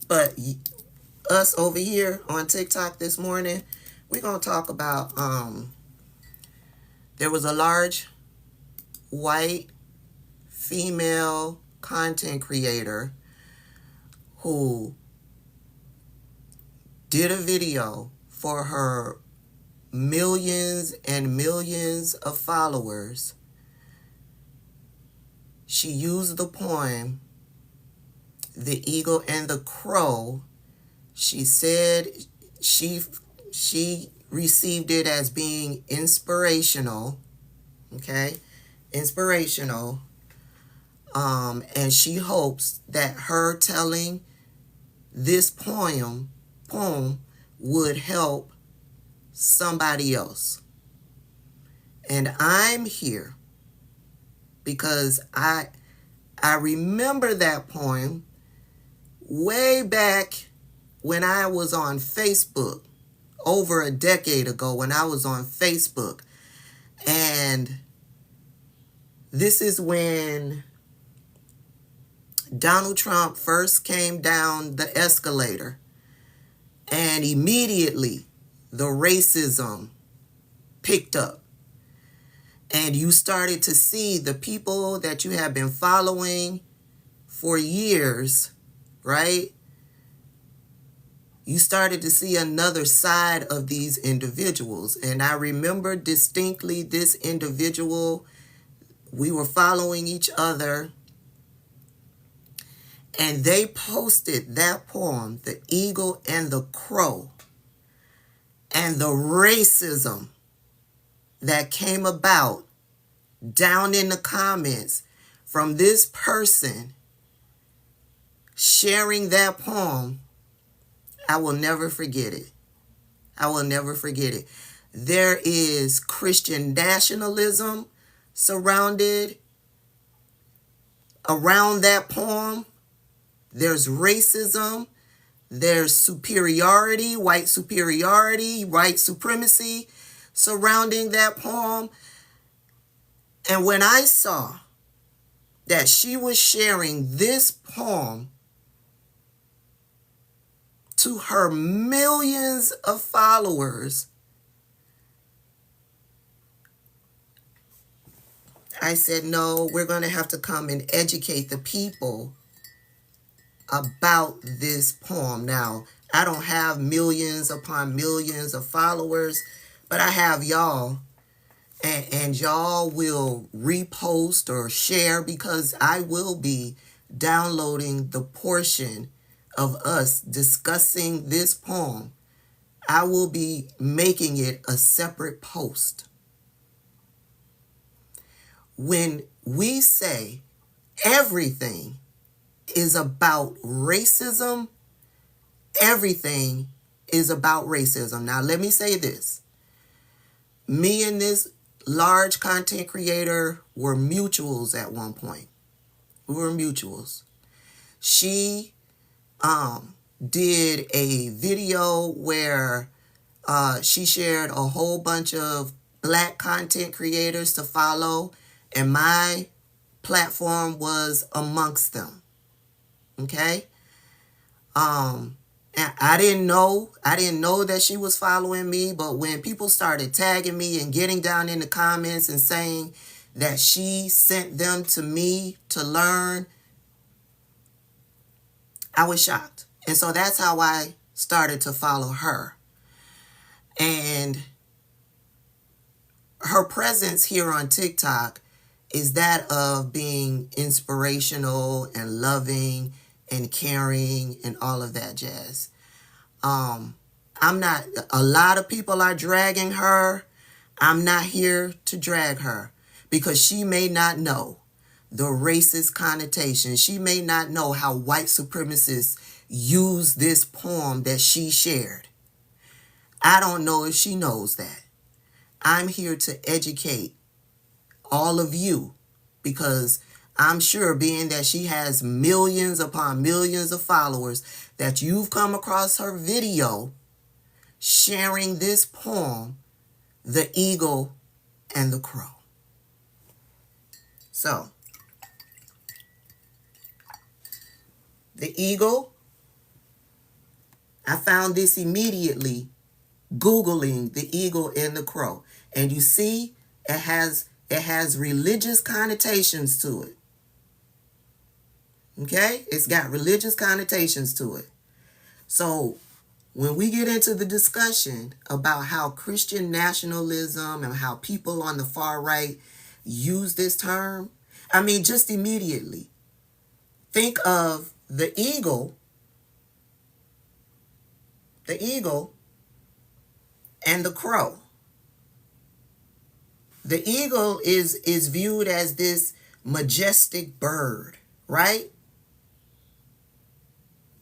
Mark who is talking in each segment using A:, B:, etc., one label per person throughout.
A: But us over here on TikTok this morning, we're going to talk about, there was a large white female content creator who did a video for her millions and millions of followers. She used the poem, The Eagle and the Crow. She said she received it as being inspirational, okay? Inspirational. And she hopes that her telling this poem would help somebody else. And I'm here because I remember that poem way back when I was on Facebook, over a decade ago when I was on Facebook. And this is when Donald Trump first came down the escalator, and immediately the racism picked up. And you started to see the people that you have been following for years, right? You started to see another side of these individuals. And I remember distinctly this individual. We were following each other, and they posted that poem, The Eagle and the Crow, and the racism that came about down in the comments from this person sharing that poem. I will never forget it. I will never forget it. There is Christian nationalism surrounded around that poem. There's racism. There's superiority, white supremacy surrounding that poem. And when I saw that she was sharing this poem to her millions of followers, I said, no, we're going to have to come and educate the people about this poem. Now, I don't have millions upon millions of followers, but I have y'all. And y'all will repost or share, because I will be downloading the portion of us discussing this poem. I will be making it a separate post. When we say everything is about racism, everything is about racism. Now, let me say this. Me and this large content creator were mutuals at one point. We were mutuals. She did a video where she shared a whole bunch of Black content creators to follow, and my platform was amongst them. Okay? And I didn't know that she was following me, but when people started tagging me and getting down in the comments and saying that she sent them to me to learn, I was shocked. And so that's how I started to follow her. And her presence here on TikTok is that of being inspirational and loving and caring and all of that jazz. I'm not, a lot of people are dragging her. I'm not here to drag her, because she may not know the racist connotation. She may not know how white supremacists use this poem that she shared. I don't know if she knows that. I'm here to educate all of you, because I'm sure, being that she has millions upon millions of followers, that you've come across her video sharing this poem, The Eagle and the Crow. So, The eagle, I found this immediately Googling the eagle and the crow. And you see, it has religious connotations to it. Okay? It's got religious connotations to it. So when we get into the discussion about how Christian nationalism and how people on the far right use this term, I mean, just immediately think of the eagle and the crow. The eagle is viewed as this majestic bird, right?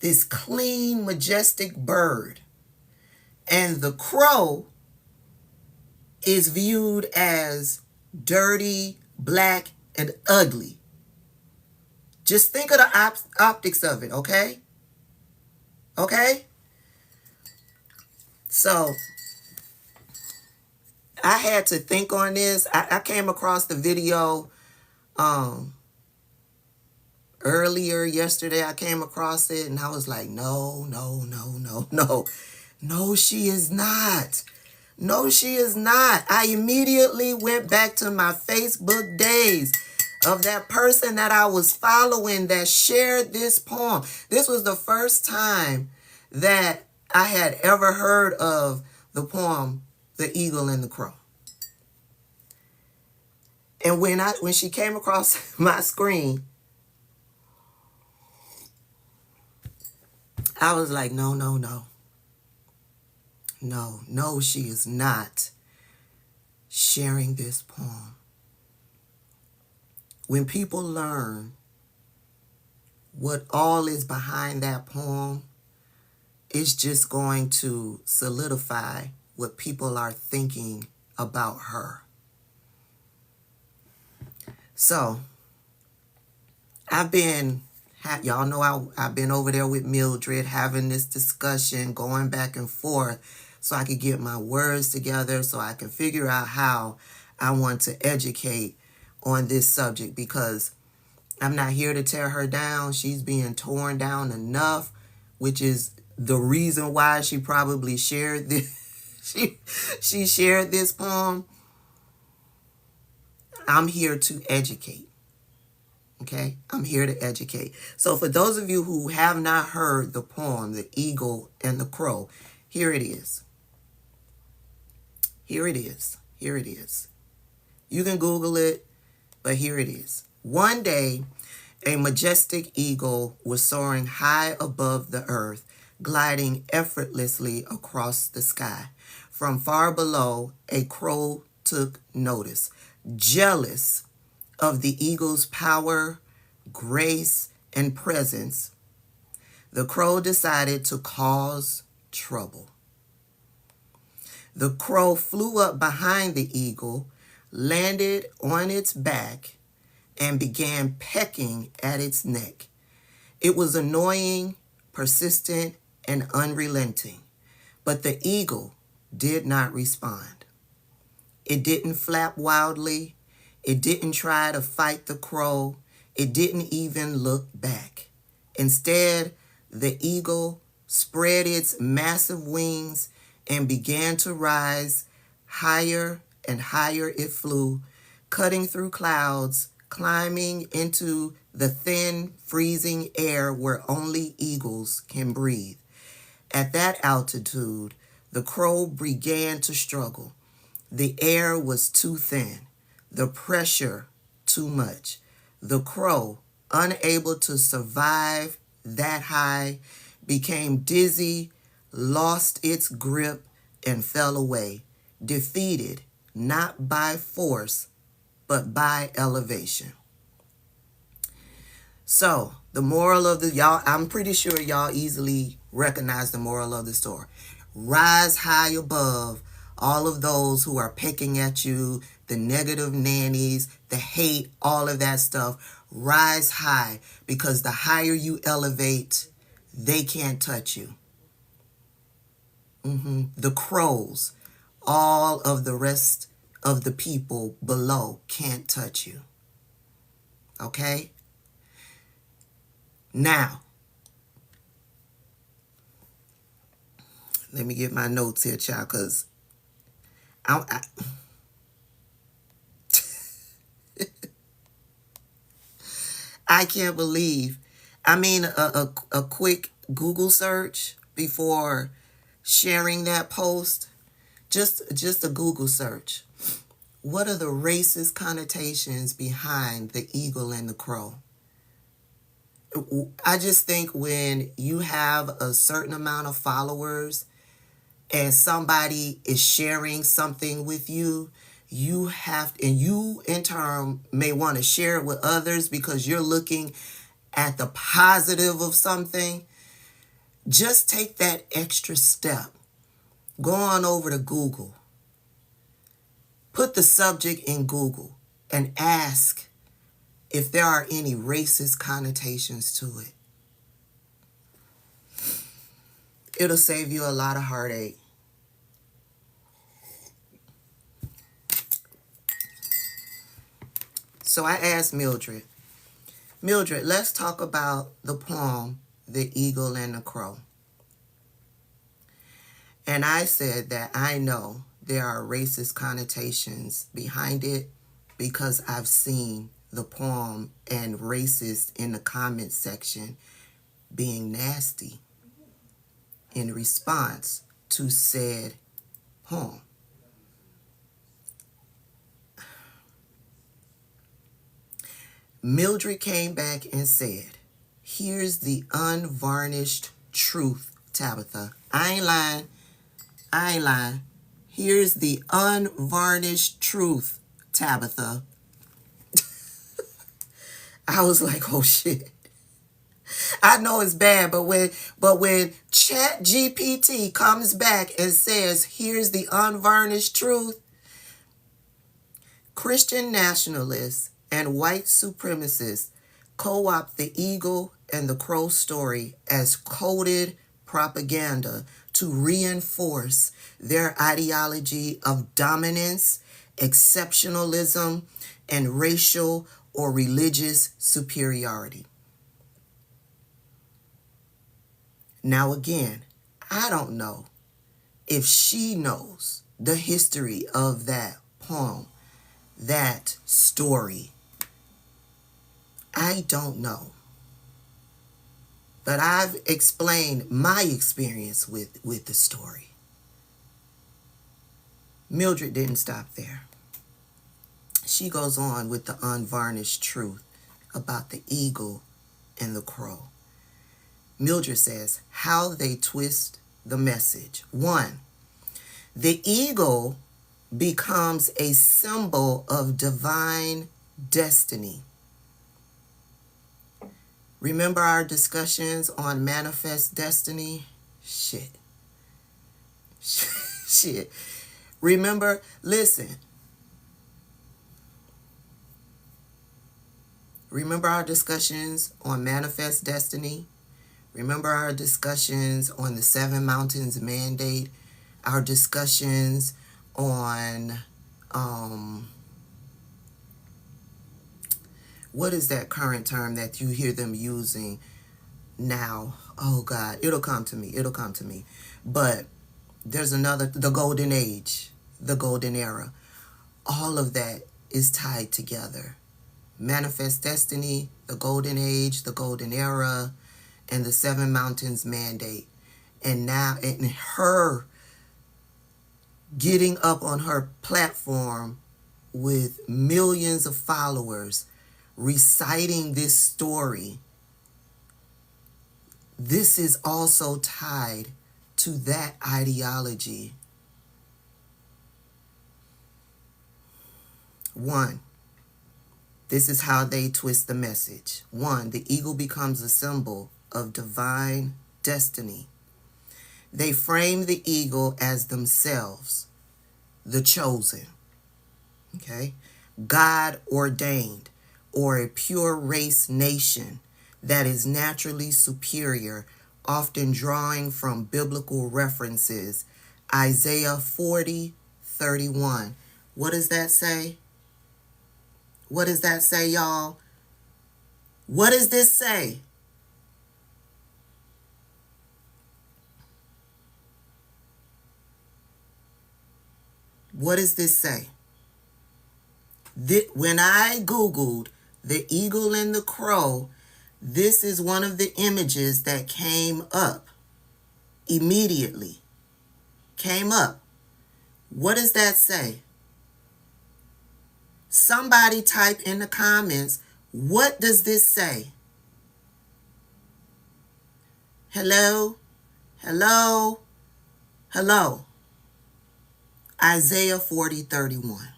A: This clean, majestic bird. And the crow is viewed as dirty, black, and ugly. Just think of the optics of it, okay? Okay? So, I had to think on this. I came across the video earlier yesterday. I came across it and I was like, no. No, she is not. No, she is not. I immediately went back to my Facebook days of that person that I was following that shared this poem. This was the first time that I had ever heard of the poem, The Eagle and the Crow. And when she came across my screen, I was like, no. No, she is not sharing this poem. When people learn what all is behind that poem, it's just going to solidify what people are thinking about her. So, y'all know I've been over there with Mildred having this discussion, going back and forth, so I could get my words together, so I can figure out how I want to educate on this subject, because I'm not here to tear her down. She's being torn down enough, which is the reason why she probably shared this. She shared this poem. I'm here to educate. Okay? I'm here to educate. So for those of you who have not heard the poem, The Eagle and the Crow, here it is. Here it is. Here it is. You can Google it, but here it is. One day, a majestic eagle was soaring high above the earth, gliding effortlessly across the sky. From far below, a crow took notice. Jealous of the eagle's power, grace, and presence, the crow decided to cause trouble. The crow flew up behind the eagle, landed on its back, and began pecking at its neck. It was annoying, persistent, and unrelenting, but the eagle did not respond. It didn't flap wildly. It didn't try to fight the crow. It didn't even look back. Instead, the eagle spread its massive wings and began to rise. Higher and higher it flew, cutting through clouds, climbing into the thin, freezing air where only eagles can breathe. At that altitude, the crow began to struggle. The air was too thin, the pressure too much. The crow, unable to survive that high, became dizzy, lost its grip, and fell away, defeated not by force, but by elevation. So, the moral of I'm pretty sure y'all easily recognize the moral of the story. Rise high above all of those who are pecking at you, the negative nannies, the hate, all of that stuff. Rise high, because the higher you elevate, they can't touch you. The crows, all of the rest of the people below can't touch you. Okay? Now, Let me get my notes here, child, because I I can't believe. I mean, a quick Google search before sharing that post. Just a Google search. What are the racist connotations behind the eagle and the crow? I just think when you have a certain amount of followers and somebody is sharing something with you, you have, and you in turn may want to share it with others because you're looking at the positive of something. Just take that extra step. Go on over to Google. Put the subject in Google and ask if there are any racist connotations to it. It'll save you a lot of heartache. So I asked Mildred, let's talk about the poem, The Eagle and the Crow. And I said that I know there are racist connotations behind it because I've seen the poem and racist in the comment section being nasty in response to said poem. Mildred came back and said, here's the unvarnished truth, Tabitha. I ain't lying. Here's the unvarnished truth, Tabitha. I was like, oh shit. I know it's bad, but when ChatGPT comes back and says, here's the unvarnished truth, Christian nationalists and white supremacists co-opt the eagle and the crow story as coded propaganda to reinforce their ideology of dominance, exceptionalism, and racial or religious superiority. Now again, I don't know if she knows the history of that poem, that story. I don't know. But I've explained my experience with the story. Mildred didn't stop there. She goes on with the unvarnished truth about the eagle and the crow. Mildred says how they twist the message. 1, the eagle becomes a symbol of divine destiny. Remember our discussions on manifest destiny? Shit. Remember, listen. Remember our discussions on manifest destiny? Remember our discussions on the 7 mountains mandate? Our discussions on, what is that current term that you hear them using now? Oh God, it'll come to me. But there's another, the golden age, the golden era. All of that is tied together. Manifest destiny, the golden age, the golden era, and the 7 mountains mandate. And now, and her getting up on her platform with millions of followers, reciting this story, this is also tied to that ideology. 1, this is how they twist the message. 1, the eagle becomes a symbol of divine destiny. They frame the eagle as themselves, the chosen, okay? God ordained, or a pure race nation that is naturally superior, often drawing from biblical references. Isaiah 40:31. What does that say? What does that say, y'all? What does this say? What does this say? When I Googled the eagle and the crow, this is one of the images that came up immediately. Came up. What does that say? Somebody type in the comments, what does this say? Hello? Hello? Hello? Isaiah 40:31.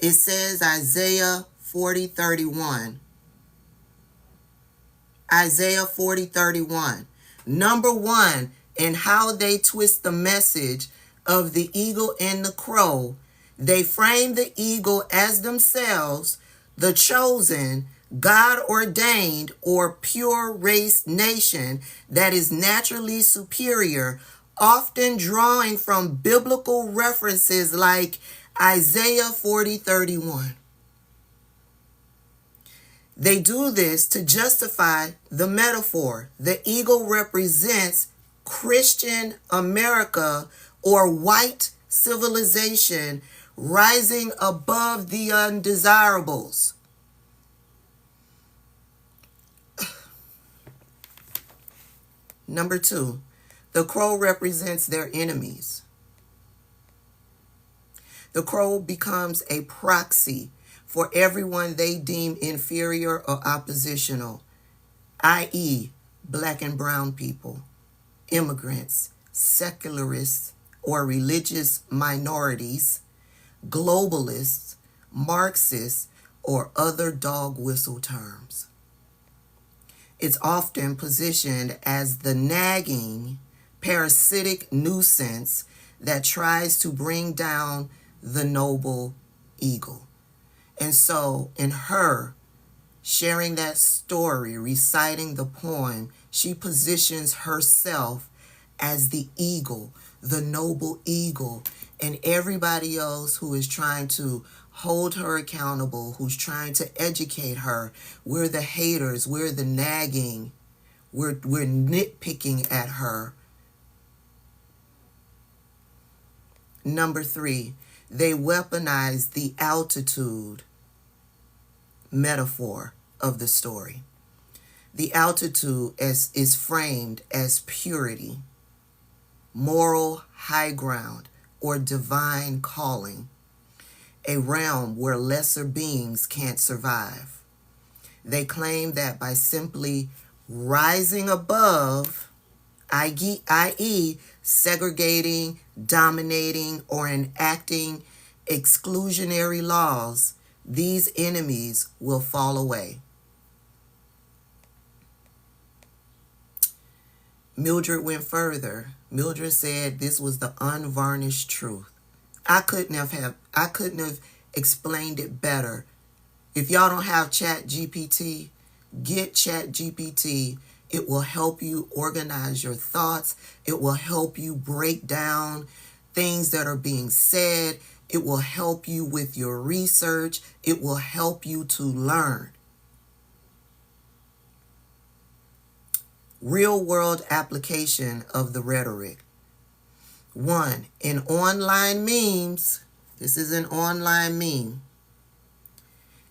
A: It says Isaiah 40:31. Isaiah 40:31. Number one, in how they twist the message of the eagle and the crow, they frame the eagle as themselves, the chosen, God-ordained, or pure race nation that is naturally superior, often drawing from biblical references like Isaiah 40:31. They do this to justify the metaphor. The eagle represents Christian America or white civilization rising above the undesirables. Number two, the crow represents their enemies. The crow becomes a proxy for everyone they deem inferior or oppositional, i.e., black and brown people, immigrants, secularists or religious minorities, globalists, Marxists, or other dog whistle terms. It's often positioned as the nagging, parasitic nuisance that tries to bring down the noble eagle. And so in her sharing that story, reciting the poem, she positions herself as the eagle, the noble eagle, and everybody else who is trying to hold her accountable, who's trying to educate her. We're the haters, we're the nagging, we're nitpicking at her. Number three, they weaponize the altitude metaphor of the story. The altitude is framed as purity, moral high ground, or divine calling, a realm where lesser beings can't survive. They claim that by simply rising above, i.e., segregating, dominating, or enacting exclusionary laws, these enemies will fall away. Mildred went further. Mildred said this was the unvarnished truth. I couldn't have explained it better. If y'all don't have ChatGPT, get ChatGPT. It will help you organize your thoughts. It will help you break down things that are being said. It will help you with your research. It will help you to learn. Real world application of the rhetoric. 1. In online memes, this is an online meme,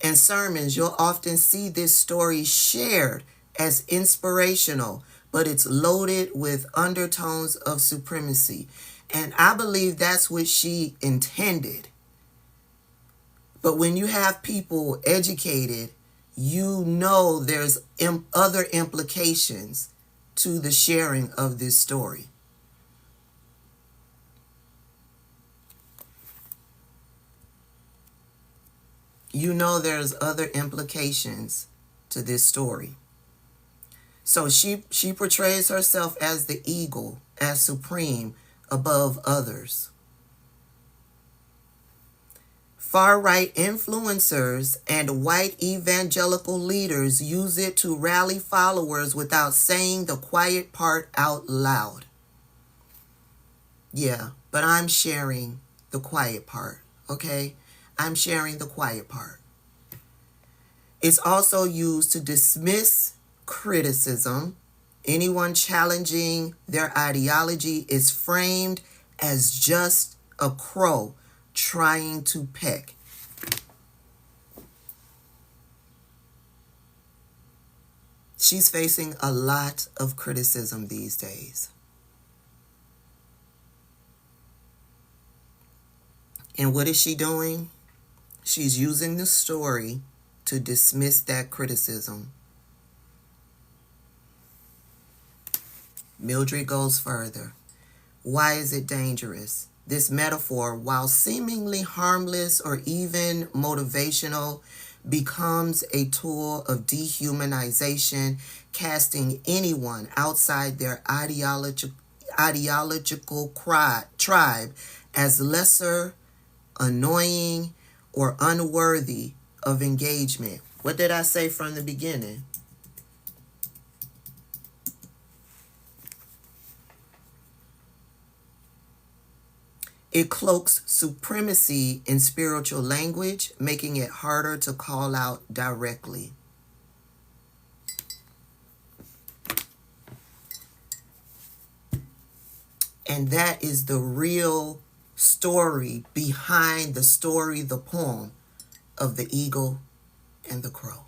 A: and sermons, you'll often see this story shared as inspirational, but it's loaded with undertones of supremacy. And I believe that's what she intended. But when you have people educated, you know there's other implications to the sharing of this story. You know there's other implications to this story. So she portrays herself as the eagle, as supreme above others. Far-right influencers and white evangelical leaders use it to rally followers without saying the quiet part out loud. Yeah, but I'm sharing the quiet part, okay? I'm sharing the quiet part. It's also used to dismiss criticism. Anyone challenging their ideology is framed as just a crow trying to peck. She's facing a lot of criticism these days. And what is she doing? She's using the story to dismiss that criticism. Mildred goes further. Why is it dangerous? This metaphor, while seemingly harmless or even motivational, becomes a tool of dehumanization, casting anyone outside their ideological tribe as lesser, annoying, or unworthy of engagement. What did I say from the beginning? It cloaks supremacy in spiritual language, making it harder to call out directly. And that is the real story behind the story, the poem of the eagle and the crow.